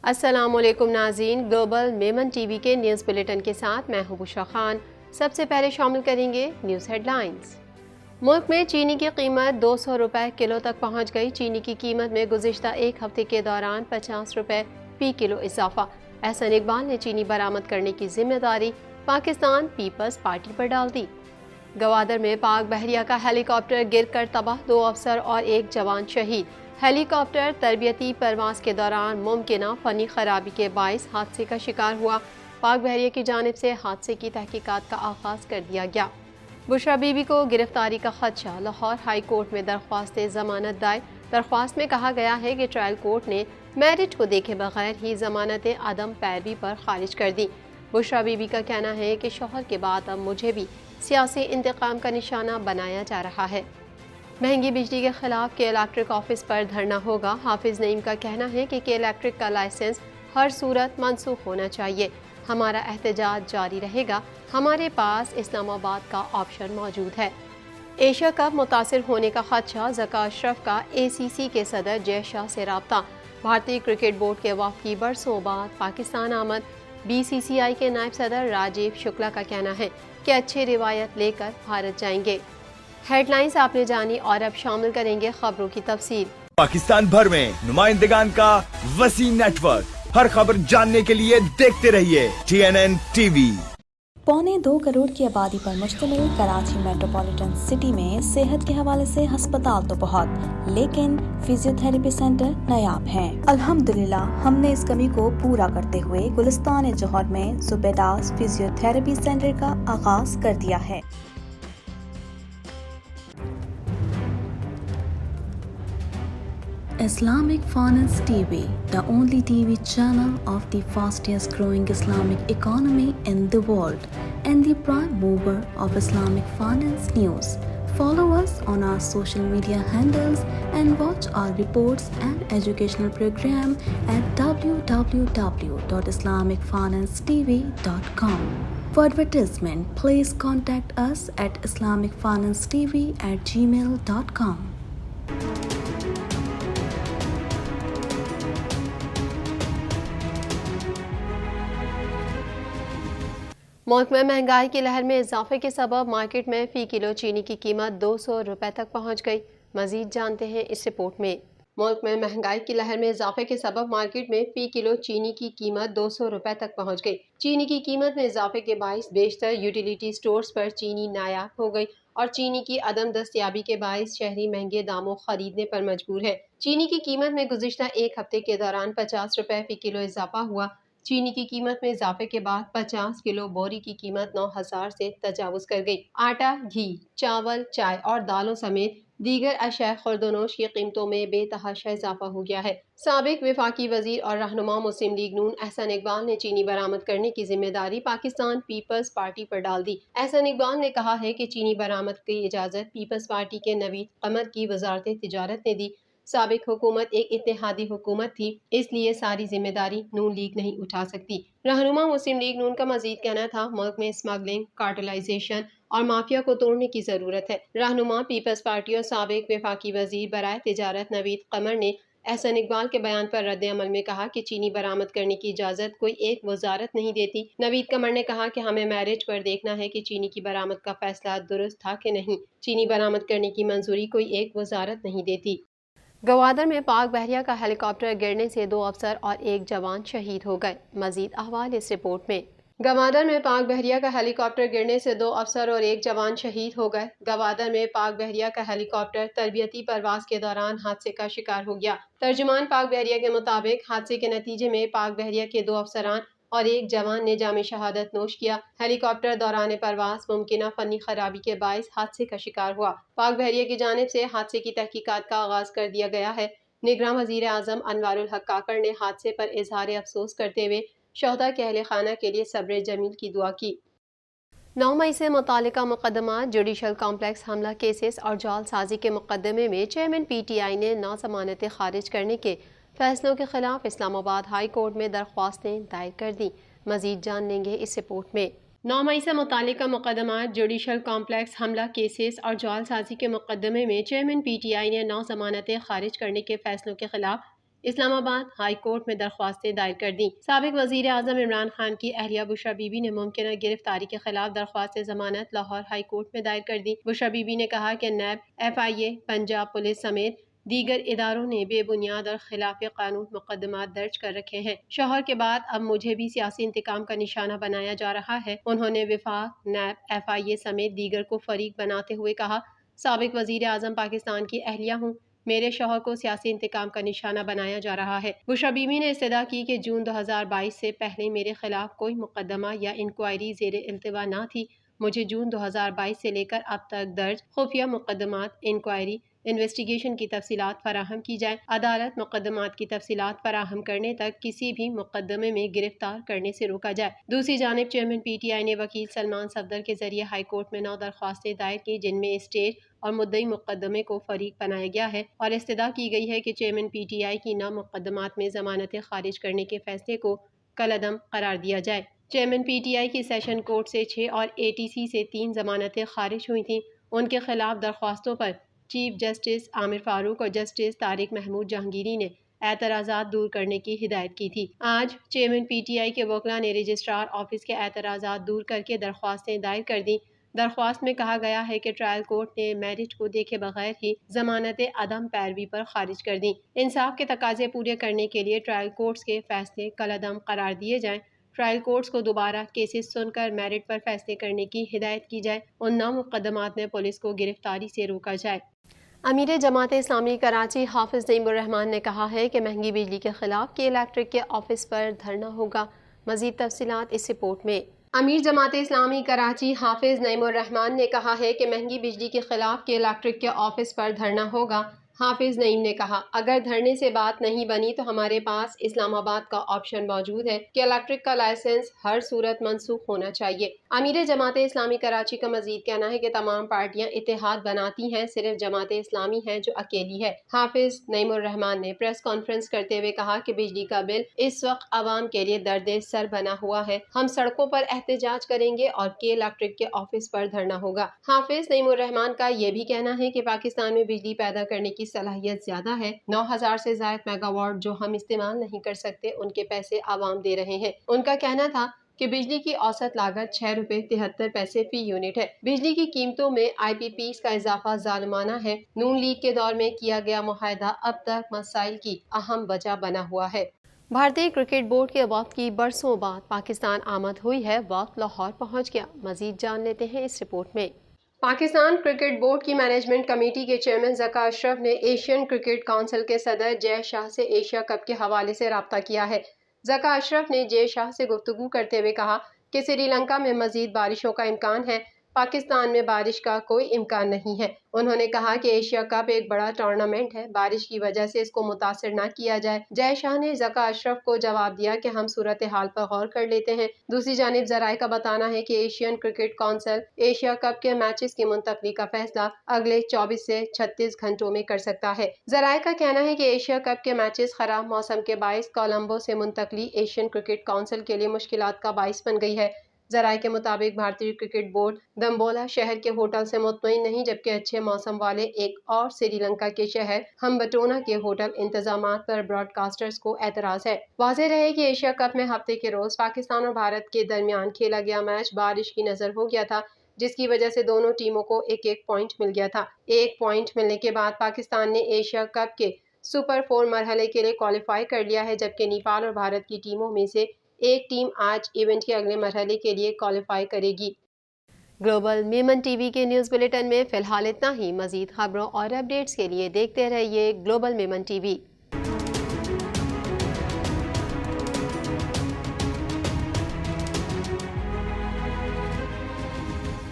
السلام علیکم ناظرین، گلوبل میمن ٹی وی کے نیوز بلیٹن کے ساتھ میں ہوں بشرا خان۔ سب سے پہلے شامل کریں گے نیوز ہیڈ لائنز۔ ملک میں چینی کی قیمت 200 روپے کلو تک پہنچ گئی۔ چینی کی قیمت میں گزشتہ ایک ہفتے کے دوران 50 روپے فی کلو اضافہ۔ احسن اقبال نے چینی برآمد کرنے کی ذمہ داری پاکستان پیپلز پارٹی پر ڈال دی۔ گوادر میں پاک بحریہ کا ہیلی کاپٹر گر کر تباہ، 2 افسر اور 1 جوان شہید۔ ہیلی کاپٹر تربیتی پرواز کے دوران ممکنہ فنی خرابی کے باعث حادثے کا شکار ہوا۔ پاک بحریہ کی جانب سے حادثے کی تحقیقات کا آغاز کر دیا گیا۔ بشرا بی بی کو گرفتاری کا خدشہ، لاہور ہائی کورٹ میں درخواست ضمانت دائر۔ درخواست میں کہا گیا ہے کہ ٹرائل کورٹ نے میرٹ کو دیکھے بغیر ہی ضمانت عدم پیروی پر خارج کر دی۔ بشرا بی بی کا کہنا ہے کہ شوہر کے بعد اب مجھے بھی سیاسی انتقام کا نشانہ بنایا جا رہا ہے۔ مہنگی بجلی کے خلاف کے الیکٹرک آفس پر دھرنا ہوگا۔ حافظ نعیم کا کہنا ہے کہ کے الیکٹرک کا لائسنس ہر صورت منسوخ ہونا چاہیے۔ ہمارا احتجاج جاری رہے گا، ہمارے پاس اسلام آباد کا آپشن موجود ہے۔ ایشیا کپ متاثر ہونے کا خدشہ، ذکا اشرف کا اے سی سی کے صدر جے شاہ سے رابطہ۔ بھارتی کرکٹ بورڈ کے وفد کی برسوں بعد پاکستان آمد۔ بی سی سی آئی کے نائب صدر راجیو شکلا کا کہنا ہے کہ اچھی روایت لے کر بھارت جائیں گے۔ ہیڈ لائنز آپ نے جانی، اور اب شامل کریں گے خبروں کی تفصیل۔ پاکستان بھر میں نمائندگان کا وسیع نیٹ ورک، ہر خبر جاننے کے لیے دیکھتے رہیے TNN TV۔ 1.25 کروڑ کی آبادی پر مشتمل کراچی میٹروپولیٹن سٹی میں صحت کے حوالے سے ہسپتال تو بہت، لیکن فزیو تھراپی سینٹر نایاب ہیں۔ الحمدللہ ہم نے اس کمی کو پورا کرتے ہوئے گلستان جوہر میں زبیداس فزیو تھراپی سینٹر کا آغاز کر دیا ہے۔ Islamic Finance TV, the only TV channel of the fastest growing Islamic economy in the world and the prime mover of Islamic finance news. Follow us on our social media handles and watch our reports and educational program at www.islamicfinancetv.com. For advertisement, please contact us at islamicfinancetv@gmail.com. ملک میں مہنگائی کی لہر میں اضافے کے سبب market میں فی کلو چینی کی قیمت 200 روپے تک پہنچ گئی۔ مزید جانتے ہیں اس رپورٹ میں۔ ملک میں مہنگائی کی لہر میں اضافے کے سبب مارکیٹ میں فی کلو چینی کی قیمت 200 روپے تک پہنچ گئی۔ چینی کی قیمت میں اضافے کے باعث بیشتر یوٹیلیٹی سٹورز پر چینی نایاب ہو گئی اور چینی کی عدم دستیابی کے باعث شہری مہنگے داموں خریدنے پر مجبور ہیں۔ چینی کی قیمت میں گزشتہ ایک ہفتے کے دوران 50 روپے فی کلو اضافہ ہوا۔ چینی کی قیمت میں اضافے کے بعد 50 کلو بوری کی قیمت 9,000 سے تجاوز کر گئی۔ آٹا، گھی، چاول، چائے اور دالوں سمیت دیگر اشیاء خوردونوش کی قیمتوں میں بے تحاشا اضافہ ہو گیا ہے۔ سابق وفاقی وزیر اور رہنما مسلم لیگ نون احسن اقبال نے چینی برآمد کرنے کی ذمہ داری پاکستان پیپلز پارٹی پر ڈال دی۔ احسن اقبال نے کہا ہے کہ چینی برآمد کی اجازت پیپلز پارٹی کے نوید قمر کی وزارت تجارت نے دی۔ سابق حکومت ایک اتحادی حکومت تھی، اس لیے ساری ذمہ داری نون لیگ نہیں اٹھا سکتی۔ رہنما مسلم لیگ نون کا مزید کہنا تھا، ملک میں اسمگلنگ، کارٹلائزیشن اور مافیا کو توڑنے کی ضرورت ہے۔ رہنما پیپلز پارٹی اور سابق وفاقی وزیر برائے تجارت نوید قمر نے احسن اقبال کے بیان پر رد عمل میں کہا کہ چینی برآمد کرنے کی اجازت کوئی ایک وزارت نہیں دیتی۔ نوید قمر نے کہا کہ ہمیں میرٹ پر دیکھنا ہے کہ چینی کی برآمد کا فیصلہ درست تھا کہ نہیں۔ چینی برآمد کرنے کی منظوری کوئی ایک وزارت نہیں دیتی۔ گوادر میں پاک بحریہ کا ہیلی کاپٹر گرنے سے 2 افسر اور 1 جوان شہید ہو گئے۔ مزید احوال اس رپورٹ میں۔ گوادر میں پاک بحریہ کا ہیلی کاپٹر گرنے سے 2 افسر اور 1 جوان شہید ہو گئے۔ گوادر میں پاک بحریہ کا ہیلی کاپٹر تربیتی پرواز کے دوران حادثے کا شکار ہو گیا۔ ترجمان پاک بحریہ کے مطابق حادثے کے نتیجے میں پاک بحریہ کے 2 افسران اور 1 جوان نے جام شہادت نوش کیا۔ ہیلی کاپٹر دوران پرواز ممکنہ فنی خرابی کے باعث حادثے کا شکار ہوا۔ پاک بحریہ کی جانب سے حادثے کی تحقیقات کا آغاز کر دیا گیا ہے۔ نگراں وزیر اعظم انوار الحق کاکڑ نے حادثے پر اظہار افسوس کرتے ہوئے شہداء کے اہل خانہ کے لیے صبر جمیل کی دعا کی۔ 9 مئی سے متعلقہ مقدمات، جوڈیشل کمپلیکس حملہ کیسز اور جعل سازی کے مقدمے میں چیئرمین پی ٹی آئی نے 9 ضمانتیں خارج کرنے کے فیصلوں کے خلاف اسلام آباد ہائی کورٹ میں درخواستیں دائر کر دیں۔ مزید جان لیں گے اس رپورٹ میں۔ 9 مئی سے متعلقہ مقدمات، جوڈیشل کمپلیکس حملہ کیسز اور جعل سازی کے مقدمے میں چیئرمین پی ٹی آئی نے 9 ضمانتیں خارج کرنے کے فیصلوں کے خلاف اسلام آباد ہائی کورٹ میں درخواستیں دائر کر دیں۔ سابق وزیر اعظم عمران خان کی اہلیہ بشرا بی بی نے ممکنہ گرفتاری کے خلاف درخواست ضمانت لاہور ہائی کورٹ میں دائر کر دی۔ بشرا بی بی نے کہا کہ نیب، FIA، پنجاب پولیس سمیت دیگر اداروں نے بے بنیاد اور خلاف قانون مقدمات درج کر رکھے ہیں۔ شوہر کے بعد اب مجھے بھی سیاسی انتقام کا نشانہ بنایا جا رہا ہے۔ انہوں نے وفاق، نیب، FIA سمیت دیگر کو فریق بناتے ہوئے کہا، سابق وزیر اعظم پاکستان کی اہلیہ ہوں، میرے شوہر کو سیاسی انتقام کا نشانہ بنایا جا رہا ہے۔ بشرا بیوی نے استدعا کی کہ جون 2022 سے پہلے میرے خلاف کوئی مقدمہ یا انکوائری زیر التوا نہ تھی۔ مجھے جون 2022 سے لے کر اب تک درج خفیہ مقدمات، انکوائری، انویسٹیگیشن کی تفصیلات فراہم کی جائیں۔ عدالت مقدمات کی تفصیلات فراہم کرنے تک کسی بھی مقدمے میں گرفتار کرنے سے روکا جائے۔ دوسری جانب چیئرمین PTI نے وکیل سلمان صفدر کے ذریعے ہائی کورٹ میں 9 درخواستیں دائر کی، جن میں اسٹیج اور مدعی مقدمے کو فریق بنایا گیا ہے اور استدعا کی گئی ہے کہ چیئرمین PTI کی 9 مقدمات میں ضمانتیں خارج کرنے کے فیصلے کو کالعدم قرار دیا جائے۔ چیئرمین PTI کی سیشن کورٹ سے 6 اور ATC سے 3 ضمانتیں خارج ہوئی تھیں۔ ان کے خلاف درخواستوں پر چیف جسٹس عامر فاروق اور جسٹس طارق محمود جہانگیری نے اعتراضات دور کرنے کی ہدایت کی تھی۔ آج چیئرمین PTI کے وکلاء نے رجسٹرار آفس کے اعتراضات دور کر کے درخواستیں دائر کر دیں۔ درخواست میں کہا گیا ہے کہ ٹرائل کورٹ نے میرٹ کو دیکھے بغیر ہی ضمانتیں عدم پیروی پر خارج کر دیں۔ انصاف کے تقاضے پورے کرنے کے لیے ٹرائل کورٹس کے فیصلے کالعدم قرار دیے جائیں۔ ٹرائل کورٹس کو دوبارہ کیسز سن کر میرٹ پر فیصلے کرنے کی ہدایت کی جائے۔ ان 9 مقدمات میں پولیس کو گرفتاری سے روکا جائے۔ امیر جماعت اسلامی کراچی حافظ نعیم الرحمان نے کہا ہے کہ مہنگی بجلی کے خلاف کے الیکٹرک کے آفس پر دھرنا ہوگا۔ مزید تفصیلات اس رپورٹ میں۔ امیر جماعت اسلامی کراچی حافظ نعیم الرحمان نے کہا ہے کہ مہنگی بجلی کے خلاف کے الیکٹرک کے آفس پر دھرنا ہوگا۔ حافظ نعیم نے کہا، اگر دھرنے سے بات نہیں بنی تو ہمارے پاس اسلام آباد کا آپشن موجود ہے کہ الیکٹرک کا لائسنس ہر صورت منسوخ ہونا چاہیے۔ امیر جماعت اسلامی کراچی کا مزید کہنا ہے کہ تمام پارٹیاں اتحاد بناتی ہیں، صرف جماعت اسلامی ہے جو اکیلی ہے۔ حافظ نعیم الرحمان نے پریس کانفرنس کرتے ہوئے کہا کہ بجلی کا بل اس وقت عوام کے لیے درد سر بنا ہوا ہے۔ ہم سڑکوں پر احتجاج کریں گے اور کے الیکٹرک کے آفس پر دھرنا ہوگا۔ حافظ نعیم الرحمان کا یہ بھی کہنا ہے کہ پاکستان میں بجلی پیدا کرنے کی صلاحیت زیادہ ہے۔ 9000 سے زائد میگا واٹ جو ہم استعمال نہیں کر سکتے، ان کے پیسے عوام دے رہے ہیں۔ ان کا کہنا تھا کہ بجلی کی اوسط لاگت 6 روپے 73 پیسے فی یونٹ ہے۔ بجلی کی قیمتوں میں IPPs کا اضافہ ظالمانہ ہے۔ نون لیگ کے دور میں کیا گیا معاہدہ اب تک مسائل کی اہم وجہ بنا ہوا ہے۔ بھارتی کرکٹ بورڈ کے وقت کی برسوں بعد پاکستان آمد ہوئی ہے، وقت لاہور پہنچ گیا۔ مزید جان لیتے ہیں اس رپورٹ میں۔ پاکستان کرکٹ بورڈ کی مینجمنٹ کمیٹی کے چیئرمین ذکا اشرف نے ایشین کرکٹ کونسل کے صدر جے شاہ سے ایشیا کپ کے حوالے سے رابطہ کیا ہے۔ ذکا اشرف نے جے شاہ سے گفتگو کرتے ہوئے کہا کہ سری لنکا میں مزید بارشوں کا امکان ہے، پاکستان میں بارش کا کوئی امکان نہیں ہے۔ انہوں نے کہا کہ ایشیا کپ ایک بڑا ٹورنامنٹ ہے، بارش کی وجہ سے اس کو متاثر نہ کیا جائے۔ جے شاہ نے ذکا اشرف کو جواب دیا کہ ہم صورتحال پر غور کر لیتے ہیں۔ دوسری جانب ذرائع کا بتانا ہے کہ Asian cricket council Asia cup کے میچز کی منتقلی کا فیصلہ اگلے 24 سے 36 گھنٹوں میں کر سکتا ہے۔ ذرائع کا کہنا ہے کہ ایشیا کپ کے میچز خراب موسم کے باعث کولمبو سے منتقلی ایشین کرکٹ کونسل کے لیے مشکلات کا باعث بن گئی ہے۔ ذرائع کے مطابق بھارتی کرکٹ بورڈ دمبولا شہر کے ہوٹل سے مطمئن نہیں، جبکہ اچھے موسم والے ایک اور سری لنکا کے شہر ہمبٹونا کے ہوٹل انتظامات پر براڈ کاسٹرز کو اعتراض ہے۔ واضح رہے کہ ایشیا کپ میں ہفتے کے روز پاکستان اور بھارت کے درمیان کھیلا گیا میچ بارش کی نذر ہو گیا تھا، جس کی وجہ سے دونوں ٹیموں کو ایک پوائنٹ مل گیا تھا۔ ایک پوائنٹ ملنے کے بعد پاکستان نے ایشیا کپ کے سپر 4 مرحلے کے لیے کوالیفائی کر لیا ہے، جبکہ نیپال اور بھارت کی ٹیموں میں سے ایک ٹیم آج ایونٹ کے اگلے مرحلے کے لیے کوالیفائی کرے گی۔ گلوبل میمن ٹی وی کے نیوز بلیٹن میں فی الحال اتنا ہی۔ مزید خبروں اور اپڈیٹس کے لیے دیکھتے رہیے گلوبل میمن ٹی وی۔